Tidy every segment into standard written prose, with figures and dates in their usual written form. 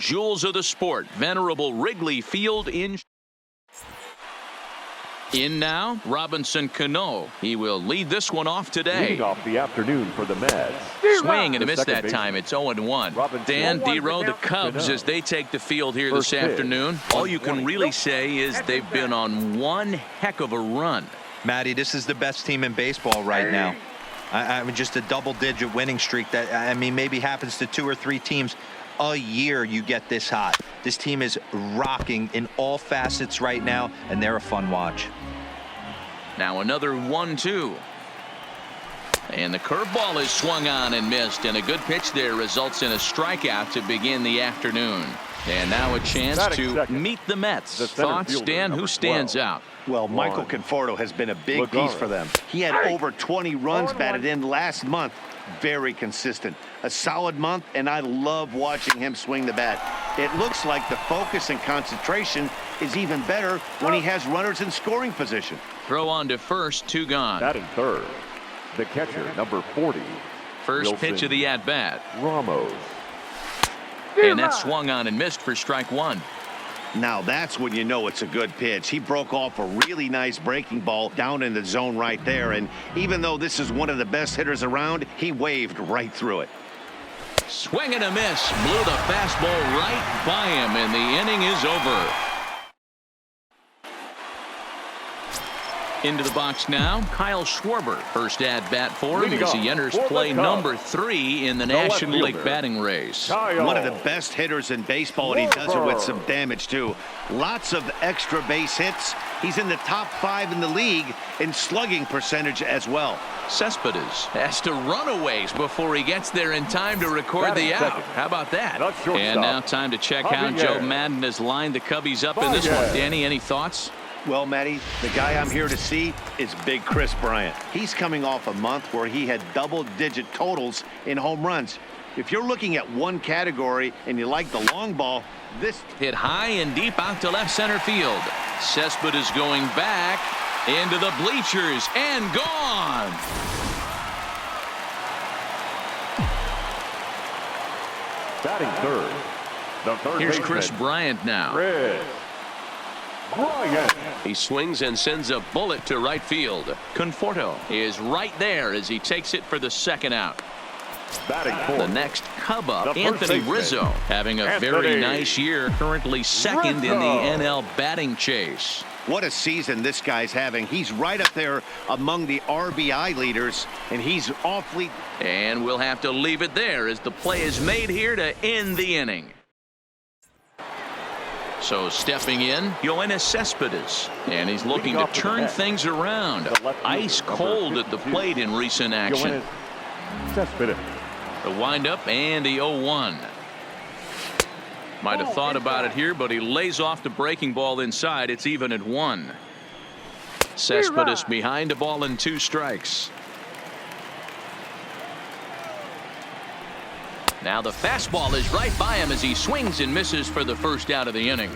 jewels of the sport, venerable Wrigley Field in now, Robinson Cano. He will lead this one off today. Leading off the afternoon for the Mets. Swing and a miss that time. It's 0-1. Dan Dero, the Cubs, as they take the field here this afternoon. All you can really say is they've been on one heck of a run. Matty, this is the best team in baseball right now. I mean, just a double-digit winning streak that, I mean, maybe happens to 2 or 3 teams a year. You get this hot. This team is rocking in all facets right now, and they're a fun watch. Now another 1-2. And the curveball is swung on and missed, and a good pitch there results in a strikeout to begin the afternoon. And now a chance to meet the Mets. Thoughts, Dan? Who stands out? Well, Michael Conforto has been a big piece for them. He had over 20 runs batted in last month. Very consistent. A solid month, and I love watching him swing the bat. It looks like the focus and concentration is even better when he has runners in scoring position. Throw on to first, 2 gone. Batting third, the catcher, number 40. First Wilson pitch of the at-bat. Ramos. And that swung on and missed for strike 1. Now that's when you know it's a good pitch. He broke off a really nice breaking ball down in the zone right there, and even though this is one of the best hitters around, he waved right through it. Swing and a miss. Blew the fastball right by him, and the inning is over. Into the box now, Kyle Schwarber. First at bat for him as he enters play number 3 in the National League batting race. One of the best hitters in baseball, and he does it with some damage too. Lots of extra base hits. He's in the top 5 in the league in slugging percentage as well. Cespedes has to run a ways before he gets there in time to record the out. How about that? And now time to check how Joe Madden has lined the Cubbies up in this one. Danny, any thoughts? Well, Matty, the guy I'm here to see is Big Chris Bryant. He's coming off a month where he had double-digit totals in home runs. If you're looking at one category and you like the long ball, this hit high and deep out to left center field. Cespedes going back into the bleachers and gone. Batting third, the third Here's baseman, Chris Bryant now. Chris Bryant. He swings and sends a bullet to right field. Conforto is right there as he takes it for the second out. Batting fourth, The next Cub up, the Anthony first baseman, Rizzo, having a very nice year, currently second in the NL batting chase. What a season this guy's having. He's right up there among the RBI leaders, and he's awfully... And we'll have to leave it there as the play is made here to end the inning. So stepping in, Yoenis Cespedes, and he's looking to turn things around. Ice cold at the plate in recent action. Cespedes. The windup and the 0-1. Might have thought about it here, but he lays off the breaking ball inside. It's even at 1. Cespedes behind a ball and 2 strikes. Now the fastball is right by him as he swings and misses for the first out of the inning.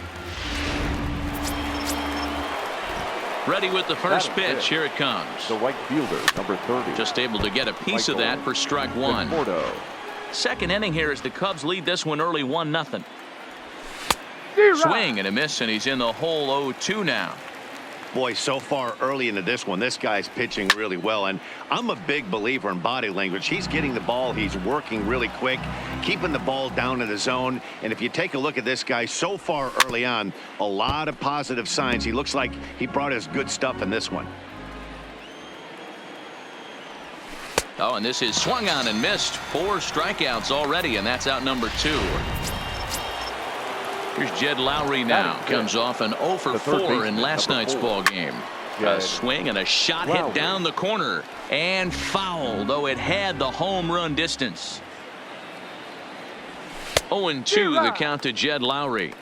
Ready with the first pitch. Here it comes. The right fielder, number 30. Just able to get a piece of that for strike 1. Second inning here as the Cubs lead this one early 1-0. Swing and a miss, and he's in the hole 0-2 now. Boy, so far early into this one, this guy's pitching really well, and I'm a big believer in body language. He's getting the ball, he's working really quick, keeping the ball down in the zone, and if you take a look at this guy so far early on, a lot of positive signs. He looks like he brought us good stuff in this one. Oh, and this is swung on and missed. 4 strikeouts already, and that's out number 2. Here's Jed Lowry now. Comes off an 0 for 4 in last night's ball game. A swing and a shot hit down the corner and foul, though it had the home run distance. 0-2 the count to Jed Lowry.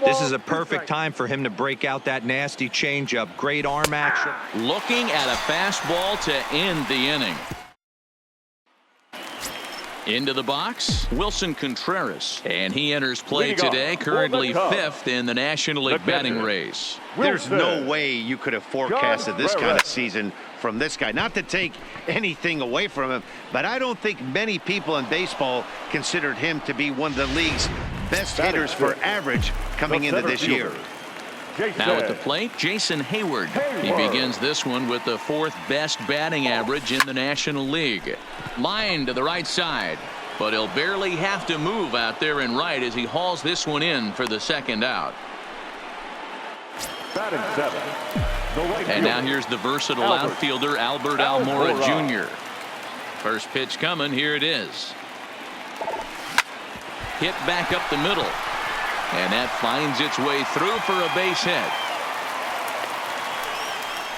This is a perfect time for him to break out that nasty changeup. Great arm action. Looking at a fastball to end the inning. Into the box, Wilson Contreras, and he enters play today, currently 5th in the National League batting race. There's no way you could have forecasted this kind of season from this guy. Not to take anything away from him, but I don't think many people in baseball considered him to be one of the league's best hitters for average coming into this year. Now at the plate, Jason Hayward. He begins this one with the 4th best batting average in the National League. Line to the right side, but he'll barely have to move out there in right as he hauls this one in for the 2nd out. Batting 7th, the right And now fielder, here's the versatile Albert. outfielder Albert Almora Jr. First pitch coming. Here it is. Hit back up the middle. And that finds its way through for a base hit.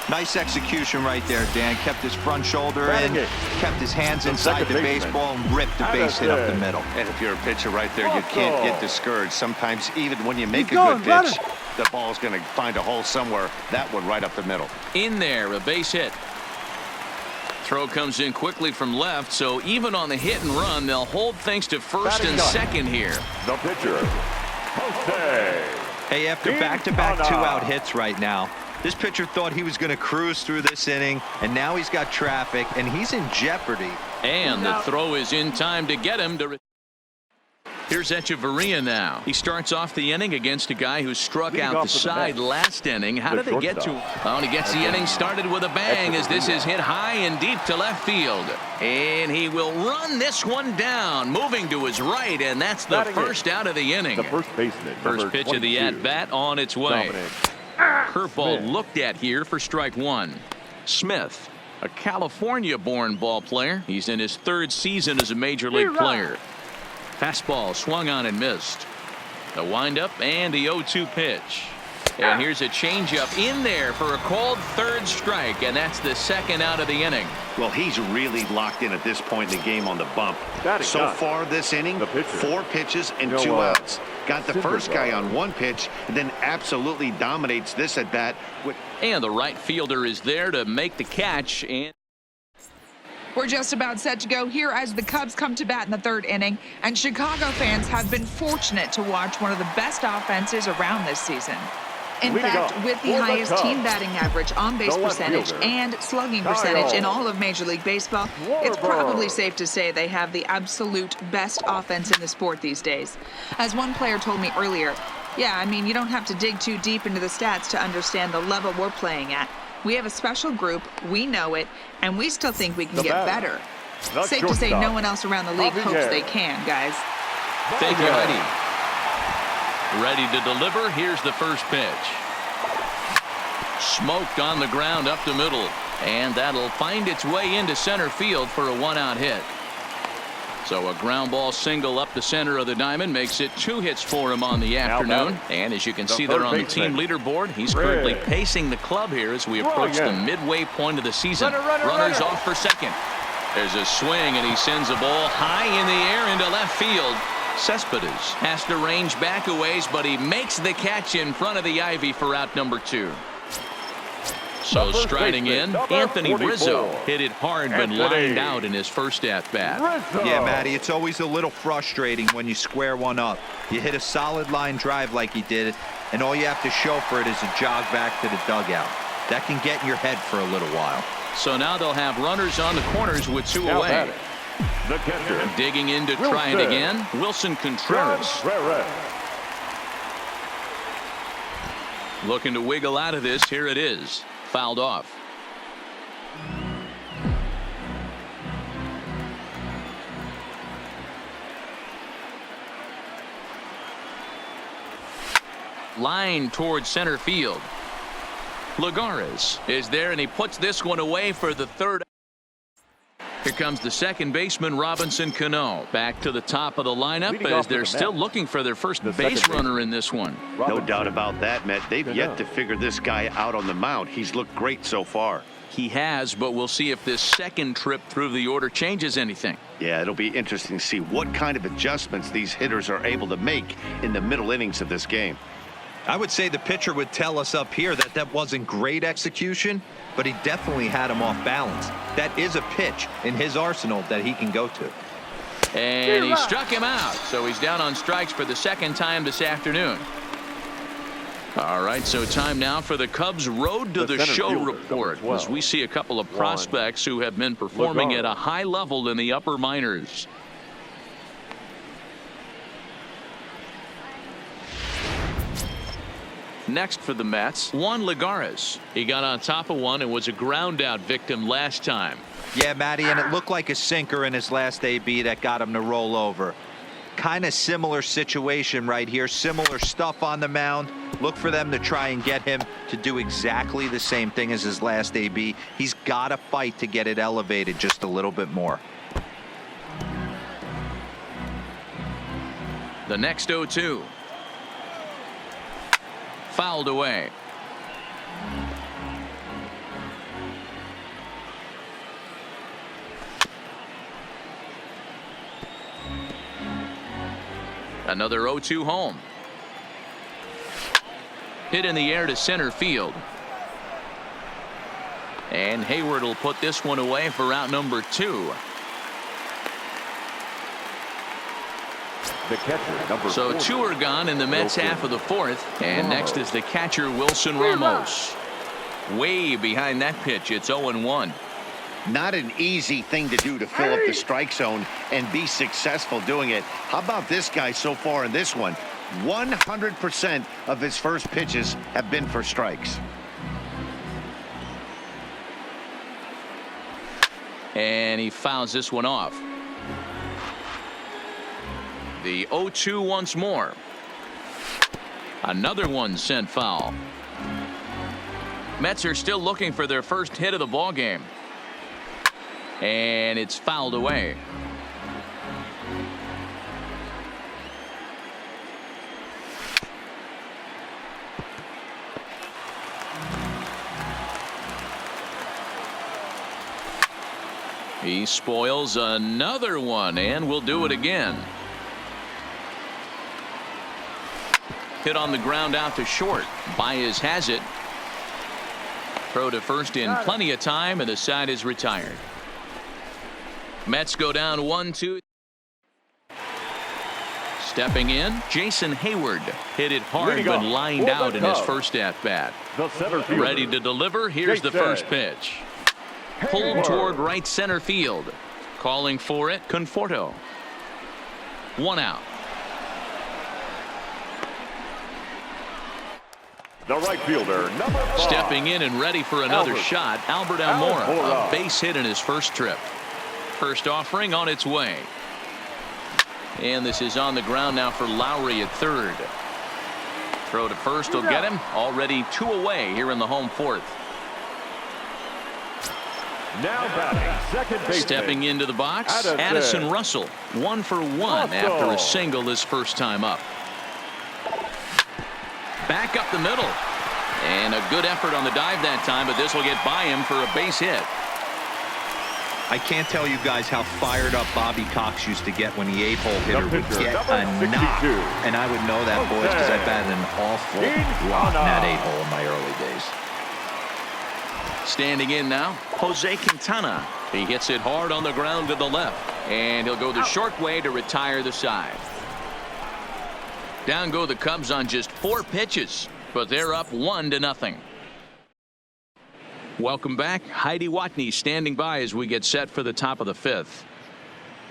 Nice execution right there, Dan. Kept his front shoulder in, kept his hands inside the baseball, and ripped the base hit up the middle. And if you're a pitcher right there, you can't get discouraged. Sometimes even when you make a good pitch, the ball's going to find a hole somewhere. That one right up the middle. In there, a base hit. Throw comes in quickly from left, so even on the hit and run, they'll hold things to first and second here. The pitcher, Jose. Hey, after back-to-back 2-out hits right now, this pitcher thought he was going to cruise through this inning, and now he's got traffic, and he's in jeopardy. And the throw is in time to get him to. Here's Echeverria now. He starts off the inning against a guy who struck out the side last inning. How did they get to? Oh, and he gets the inning started with a bang as this is hit high and deep to left field. And he will run this one down, moving to his right, and that's the first out of the inning. The first baseman, First pitch of the at-bat on its way. Curveball looked at here for strike 1. Smith, a California-born ball player. He's in his 3rd season as a major league player. Fastball swung on and missed. The windup and the 0-2 pitch. And here's a changeup in there for a called 3rd strike, and that's the 2nd out of the inning. Well, he's really locked in at this point in the game on the bump. So far this inning, 4 pitches and 2 outs. Got the first guy on 1 pitch and then absolutely dominates this at bat. And the right fielder is there to make the catch. And we're just about set to go here as the Cubs come to bat in the 3rd inning, and Chicago fans have been fortunate to watch one of the best offenses around this season. In fact, with the highest team batting average, on-base percentage, and slugging percentage in all of Major League Baseball, it's probably safe to say they have the absolute best offense in the sport these days. As one player told me earlier, yeah, I mean, you don't have to dig too deep into the stats to understand the level we're playing at. We have a special group, we know it, and we still think we can get better. Safe to say no one else around the league hopes they can, guys. Thank you, Heidi. Ready to deliver. Here's the first pitch. Smoked on the ground up the middle, and that'll find its way into center field for a 1-out hit. So a ground ball single up the center of the diamond makes it 2 hits for him on the afternoon. And as you can see there on the team leaderboard, he's currently pacing the club here as we approach the midway point of the season. Runners off for second. There's a swing, and he sends a ball high in the air into left field. Cespedes has to range back a ways, but he makes the catch in front of the ivy for out number 2. So striding in, Anthony Rizzo hit it hard but lined out in his first at-bat. Yeah, Matty, it's always a little frustrating when you square one up. You hit a solid line drive like he did, and all you have to show for it is a jog back to the dugout. That can get in your head for a little while. So now they'll have runners on the corners with 2 away. The catcher, digging in to try it again, Wilson Contreras. Looking to wiggle out of this. Here it is. Fouled off. Line towards center field. Lagares is there, and he puts this one away for the 3rd. Here comes the second baseman, Robinson Cano, back to the top of the lineup as they're still looking for their first base runner in this one. No doubt about that, Matt. They've yet to figure this guy out on the mound. He's looked great so far. He has, but we'll see if this second trip through the order changes anything. Yeah, it'll be interesting to see what kind of adjustments these hitters are able to make in the middle innings of this game. I would say the pitcher would tell us up here that that wasn't great execution, but he definitely had him off balance. That is a pitch in his arsenal that he can go to. And he struck him out, so he's down on strikes for the 2nd time this afternoon. All right, so time now for the Cubs Road to the Show report, as we see a couple of prospects who have been performing at a high level in the upper minors. Next for the Mets, Juan Lagares. He got on top of one and was a ground out victim last time. Yeah, Matty, and it looked like a sinker in his last AB that got him to roll over. Kind of similar situation right here. Similar stuff on the mound. Look for them to try and get him to do exactly the same thing as his last AB. He's got to fight to get it elevated just a little bit more. The next 0-2. Fouled away. Another 0-2 home. Hit in the air to center field. And Hayward will put this one away for out number 2. The catcher, number So 40. 2 are gone in the Mets half of the 4th. And next is the catcher, Wilson Ramos. Way behind that pitch. It's 0-1. Not an easy thing to do to fill up the strike zone and be successful doing it. How about this guy so far in this one? 100% of his first pitches have been for strikes. And he fouls this one off. The 0-2 once more. Another one sent foul. Mets are still looking for their first hit of the ball game. And it's fouled away. He spoils another one, and will do it again. Hit on the ground out to short. Baez has it. Throw to first in plenty of time, and the side is retired. Mets go down 1-2. Stepping in, Jason Hayward hit it hard but lined out in his first at bat. The center fielder. Ready to deliver. Here's the first pitch. Pulled toward right center field. Calling for it, Conforto. 1 out. The right fielder, number 5. Stepping in and ready for another shot, Albert Almora. A base hit in his first trip. First offering on its way. And this is on the ground now for Lowry at third. Throw to first will get him. Already 2 away here in the home 4th. Now batting, second baseman. Stepping into the box, Addison Russell. 1 for 1 after a single his first time up. Back up the middle. And a good effort on the dive that time, but this will get by him for a base hit. I can't tell you guys how fired up Bobby Cox used to get when the 8-hole hitter would get a knock. And I would know that, boys, because I batted an awful lot in that 8-hole in my early days. Standing in now, Jose Quintana. He hits it hard on the ground to the left. And he'll go the short way to retire the side. Down go the Cubs on just 4 pitches, but they're up 1-0. Welcome back. Heidi Watney standing by as we get set for the top of the 5th.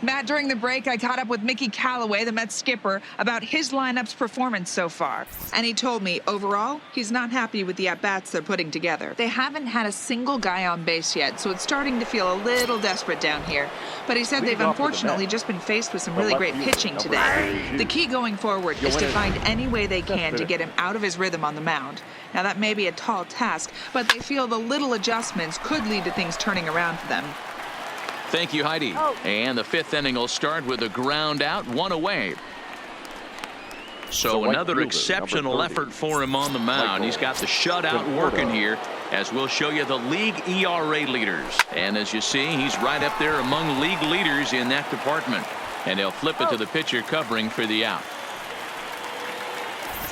Matt, during the break, I caught up with Mickey Callaway, the Mets skipper, about his lineup's performance so far. And he told me, overall, he's not happy with the at-bats they're putting together. They haven't had a single guy on base yet, so it's starting to feel a little desperate down here. But he said they've unfortunately just been faced with some really great pitching today. The key going forward is to find any way they can to get him out of his rhythm on the mound. Now, that may be a tall task, but they feel the little adjustments could lead to things turning around for them. Thank you, Heidi. And the 5th inning will start with a ground out, 1 away. So another exceptional effort for him on the mound. He's got the shutout working here, as we'll show you the league ERA leaders. And as you see, he's right up there among league leaders in that department. And he'll flip it to the pitcher covering for the out.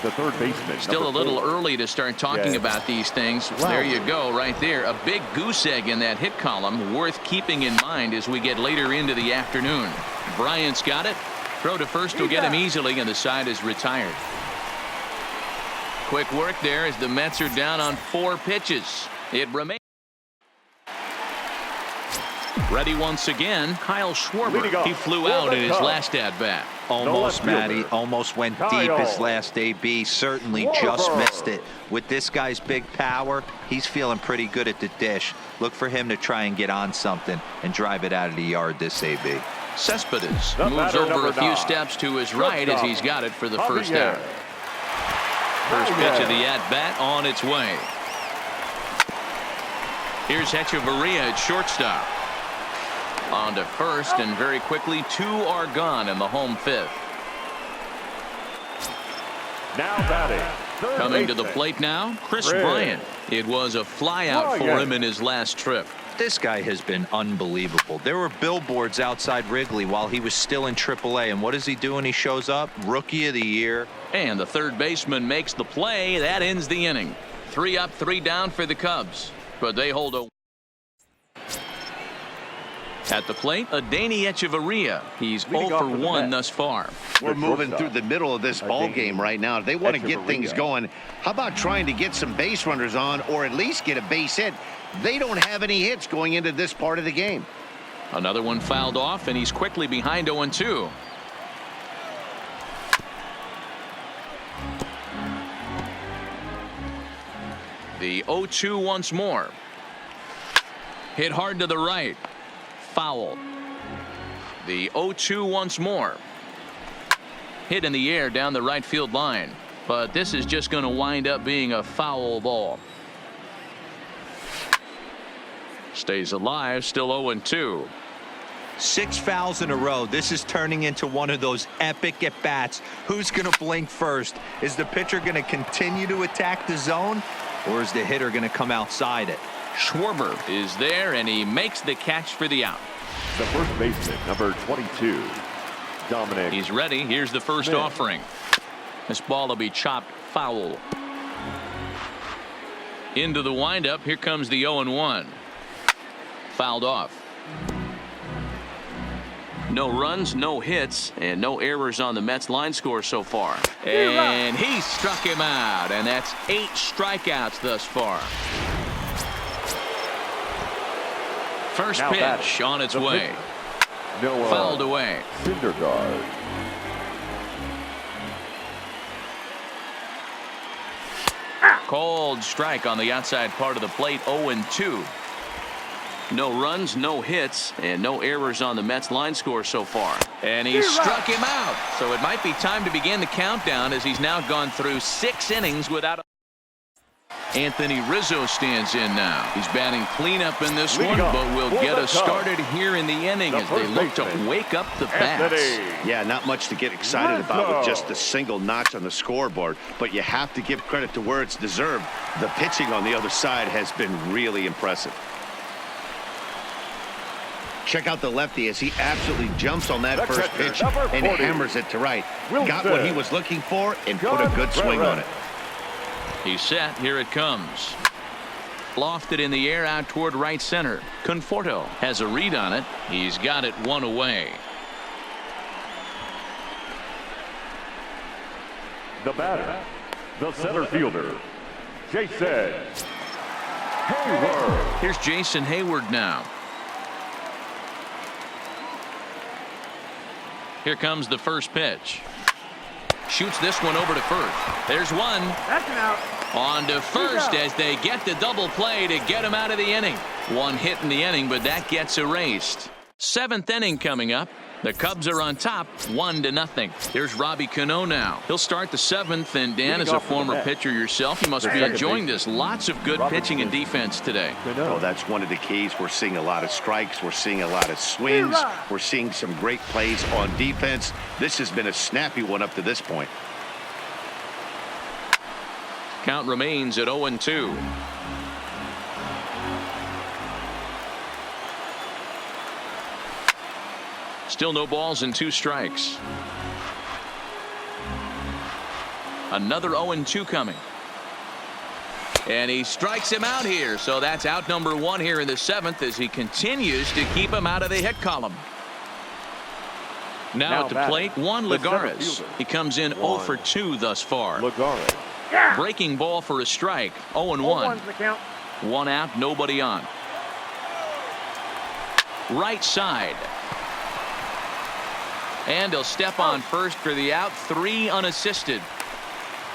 The third baseman. Still a little early to start talking about these things. There you go, right there. A big goose egg in that hit column, worth keeping in mind as we get later into the afternoon. Bryant's got it. Throw to first will get him easily, and the side is retired. Quick work there as the Mets are down on 4 pitches. It remains. Ready once again, Kyle Schwarber. He flew out in his last at-bat. Almost, Matty. Almost went deep his last AB. Certainly just missed it. With this guy's big power, he's feeling pretty good at the dish. Look for him to try and get on something and drive it out of the yard this AB. Cespedes moves over a few steps to his right as he's got it for the first out. First pitch of the at-bat on its way. Here's Hechavarria at shortstop. On to first, and very quickly 2 are gone in the home 5th. Now batting. Coming to the plate now, Chris Bryant. It was a flyout for him in his last trip. This guy has been unbelievable. There were billboards outside Wrigley while he was still in AAA, and what is he doing? He shows up, Rookie of the Year. And the third baseman makes the play. That ends the inning. 3 up, 3 down for the Cubs, but they hold a. At the plate, Adeiny Hechavarria. He's 0 for 1 thus far. We're moving through the middle of this ball game right now. If they want to get things going, how about trying to get some base runners on, or at least get a base hit? They don't have any hits going into this part of the game. Another one fouled off, and he's quickly behind 0-2. The 0-2 once more. Hit hard to the right. Foul. The 0-2 once more. Hit in the air down the right field line, but this is just going to wind up being a foul ball. Stays alive, still 0-2. 6 fouls in a row. This is turning into one of those epic at-bats. Who's going to blink first? Is the pitcher going to continue to attack the zone, or is the hitter going to come outside it? Schwarber is there, and he makes the catch for the out. The first baseman, number 22, Dominic. He's ready. Here's the first offering. This ball will be chopped foul. Into the windup. Here comes the 0-1. Fouled off. No runs, no hits, and no errors on the Mets line score so far. And he struck him out, and that's 8 strikeouts thus far. First pitch on its way. Fouled away. Syndergaard. Cold strike on the outside part of the plate. 0-2. No runs, no hits, and no errors on the Mets line score so far. And he struck him out. So it might be time to begin the countdown, as he's now gone through 6 innings without a. Anthony Rizzo stands in now. He's batting cleanup in this one, but will get us started here in the inning as they look to wake up the bats. Yeah, not much to get excited about with just a single notch on the scoreboard, but you have to give credit to where it's deserved. The pitching on the other side has been really impressive. Check out the lefty as he absolutely jumps on that first pitch and hammers it to right. Got what he was looking for and put a good swing on it. He's set. Here it comes. Lofted in the air out toward right center. Conforto has a read on it. He's got it 1 away. The batter, the center fielder, Jason Hayward. Here's Jason Hayward now. Here comes the first pitch. Shoots this one over to first. There's one. That's an out. On to first as they get the double play to get him out of the inning. 1 hit in the inning, but that gets erased. 7th inning coming up. The Cubs are on top, 1-0. Here's Robbie Cano now. He'll start the 7th, and Dan, as a former pitcher yourself, you must be enjoying this. Lots of good pitching and defense today. Oh, that's one of the keys. We're seeing a lot of strikes. We're seeing a lot of swings. We're seeing some great plays on defense. This has been a snappy one up to this point. Count remains at 0-2. Still no balls and 2 strikes. Another 0-2 coming. And he strikes him out here. So that's out number 1 here in the 7th as he continues to keep him out of the hit column. Now at the plate, Juan Lagares. He comes in 0 for 2 thus far. Lagares. Breaking ball for a strike. 0-1. 1 out, nobody on. right side. And he'll step on first for the out. 3 unassisted.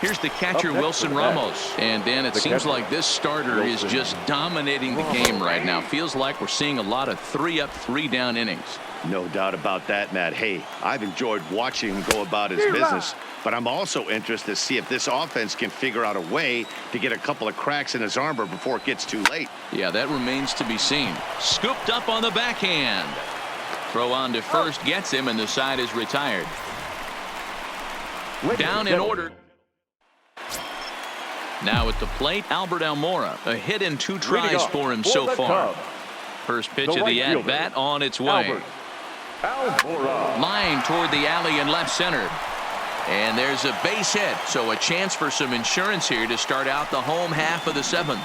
Here's the catcher, Wilson Ramos. And Dan, it seems like this starter is just dominating the game right now. Feels like we're seeing a lot of 3-up, 3-down innings. No doubt about that, Matt. Hey, I've enjoyed watching him go about his business, but I'm also interested to see if this offense can figure out a way to get a couple of cracks in his armor before it gets too late. Yeah, that remains to be seen. Scooped up on the backhand. Throw on to first gets him, and the side is retired. Down in order. Now at the plate, Albert Almora. A hit in 2 tries for him so far. First pitch of the at-bat on its way. Line toward the alley in left center. And there's a base hit, so a chance for some insurance here to start out the home half of the 7th.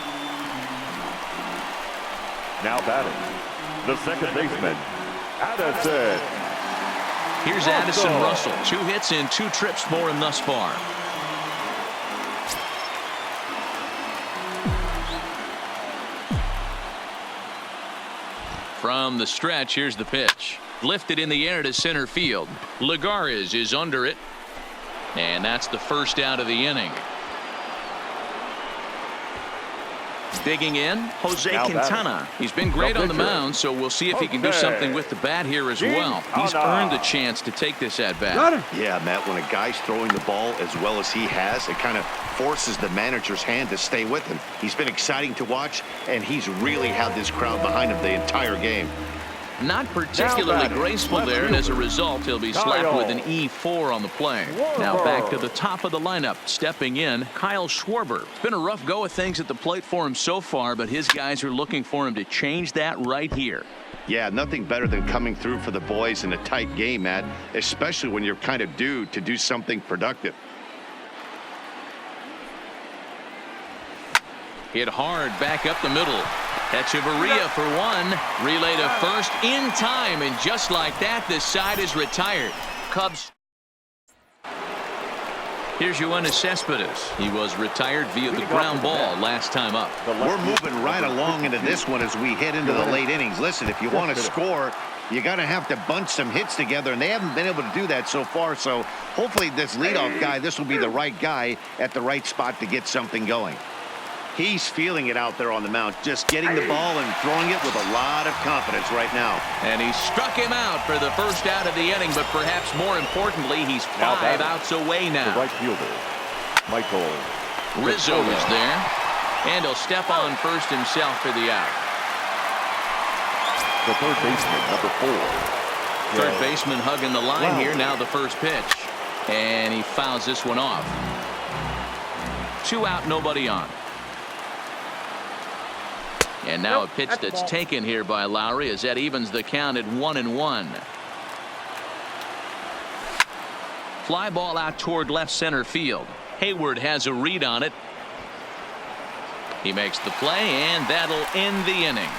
Now batting, the second baseman, Addison. Here's Addison Russell. 2 hits and 2 trips for him thus far. From the stretch, here's the pitch. Lifted in the air to center field. Lagares is under it. And that's the first out of the inning. Digging in, Jose Quintana. He's been great on the mound, so we'll see if he can do something with the bat here as well. He's earned the chance to take this at-bat. Yeah, Matt, when a guy's throwing the ball as well as he has, it kind of forces the manager's hand to stay with him. He's been exciting to watch, and he's really had this crowd behind him the entire game. Not particularly graceful there, and as a result, he'll be slapped with an E4 on the play. Now back to the top of the lineup. Stepping in, Kyle Schwarber. It's been a rough go of things at the plate for him so far, but his guys are looking for him to change that right here. Yeah, nothing better than coming through for the boys in a tight game, Matt, especially when you're kind of due to do something productive. Hit hard back up the middle. Echeverria for 1. Relay to first in time, and just like that, this side is retired. Cubs. Here's Yoenis Cespedes. He was retired via the ground ball last time up. We're moving right along into this one as we head into the late innings. Listen, if you want to score, you got to have to bunch some hits together, and they haven't been able to do that so far. So hopefully this leadoff guy, this will be the right guy at the right spot to get something going. He's feeling it out there on the mound, just getting the ball and throwing it with a lot of confidence right now. And he struck him out for the first out of the inning, but perhaps more importantly, he's 5 outs away now. The right fielder, Michael Rizzo is there, and he'll step on first himself for the out. The third baseman, number 4. Third baseman hugging the line here. Now the first pitch, and he fouls this one off. 2 out, nobody on. And now a pitch that's taken here by Lowry as that evens the count at 1-1. Fly ball out toward left center field. Hayward has a read on it. He makes the play, and that'll end the inning.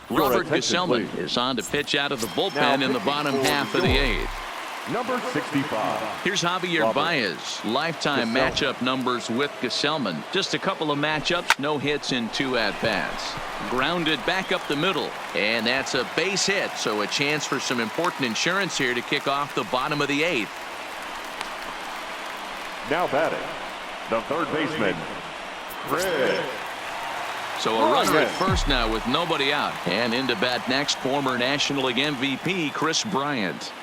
Robert Gesellman is on to pitch out of the bullpen in the bottom half of the 8th. Number 65. Here's Javier Baez. Lifetime matchup numbers with Gesellman. Just a couple of matchups, no hits in 2 at-bats. Grounded back up the middle, and that's a base hit, so a chance for some important insurance here to kick off the bottom of the 8th. Now batting, the third baseman, Chris. So a runner at first now with nobody out. And into bat next, former National League MVP Chris Bryant.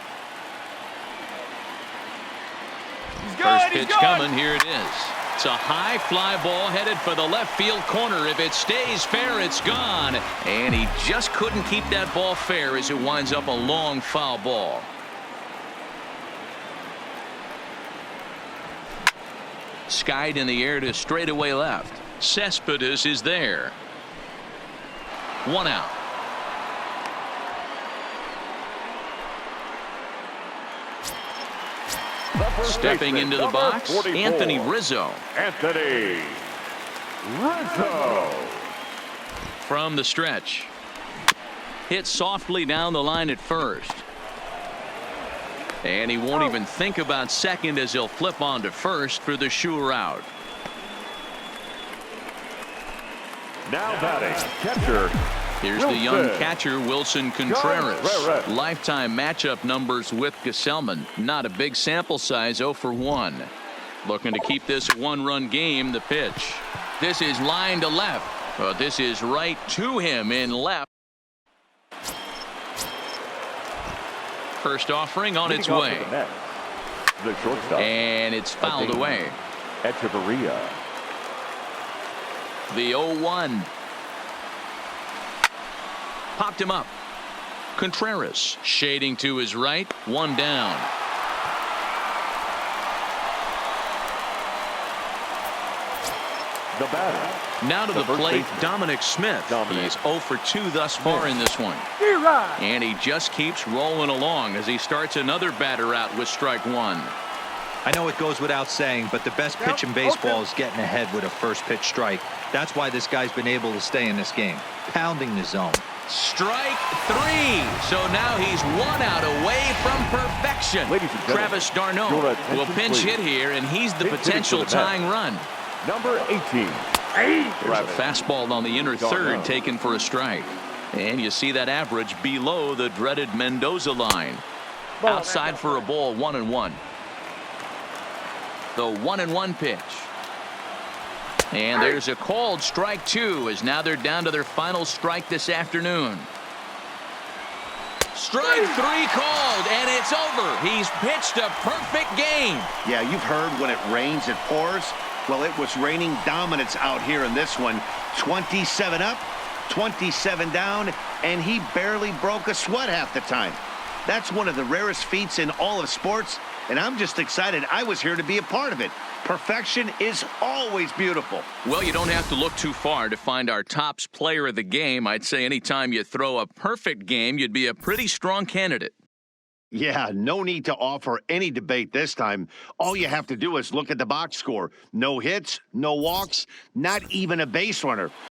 First pitch coming. Here it is. It's a high fly ball headed for the left field corner. If it stays fair, it's gone. And he just couldn't keep that ball fair as it winds up a long foul ball. Skied in the air to straightaway left. Cespedes is there. 1 out. Stepping into the box, 44. Anthony Rizzo. Anthony Rizzo. From the stretch. Hit softly down the line at first. And he won't even think about second as he'll flip on to first for the sure out. Now batting, catcher Here's the young catcher, Wilson Contreras. Lifetime matchup numbers with Gesellman. Not a big sample size, 0 for 1. Looking to keep this a one-run game. The pitch. This is line to left. But this is right to him in left. First offering on its way. The shortstop. And it's fouled away. Echeverria. The 0-1. Popped him up. Contreras shading to his right. One down. The batter. Now to the plate, baseman. Dominic Smith. He's 0 for 2 thus far in this one. And he just keeps rolling along as he starts another batter out with strike 1. I know it goes without saying, but the best pitch in baseball is getting ahead with a first pitch strike. That's why this guy's been able to stay in this game, pounding the zone. Strike 3. So now he's 1 out away from perfection. Travis d'Arnaud will pinch hit here, and he's the potential tying run. Number 18. There's a fastball on the inner third taken for a strike. And you see that average below the dreaded Mendoza line. Outside for a ball, 1-1. The 1-1 pitch. And there's a called strike 2 as now they're down to their final strike this afternoon. Strike 3 called, and it's over. He's pitched a perfect game. Yeah, you've heard when it rains, it pours. Well, it was raining dominance out here in this one. 27 up, 27 down, and he barely broke a sweat half the time. That's one of the rarest feats in all of sports, and I'm just excited I was here to be a part of it. Perfection is always beautiful. Well, you don't have to look too far to find our tops player of the game. I'd say anytime you throw a perfect game, you'd be a pretty strong candidate. Yeah, no need to offer any debate this time. All you have to do is look at the box score. No hits, no walks, not even a base runner.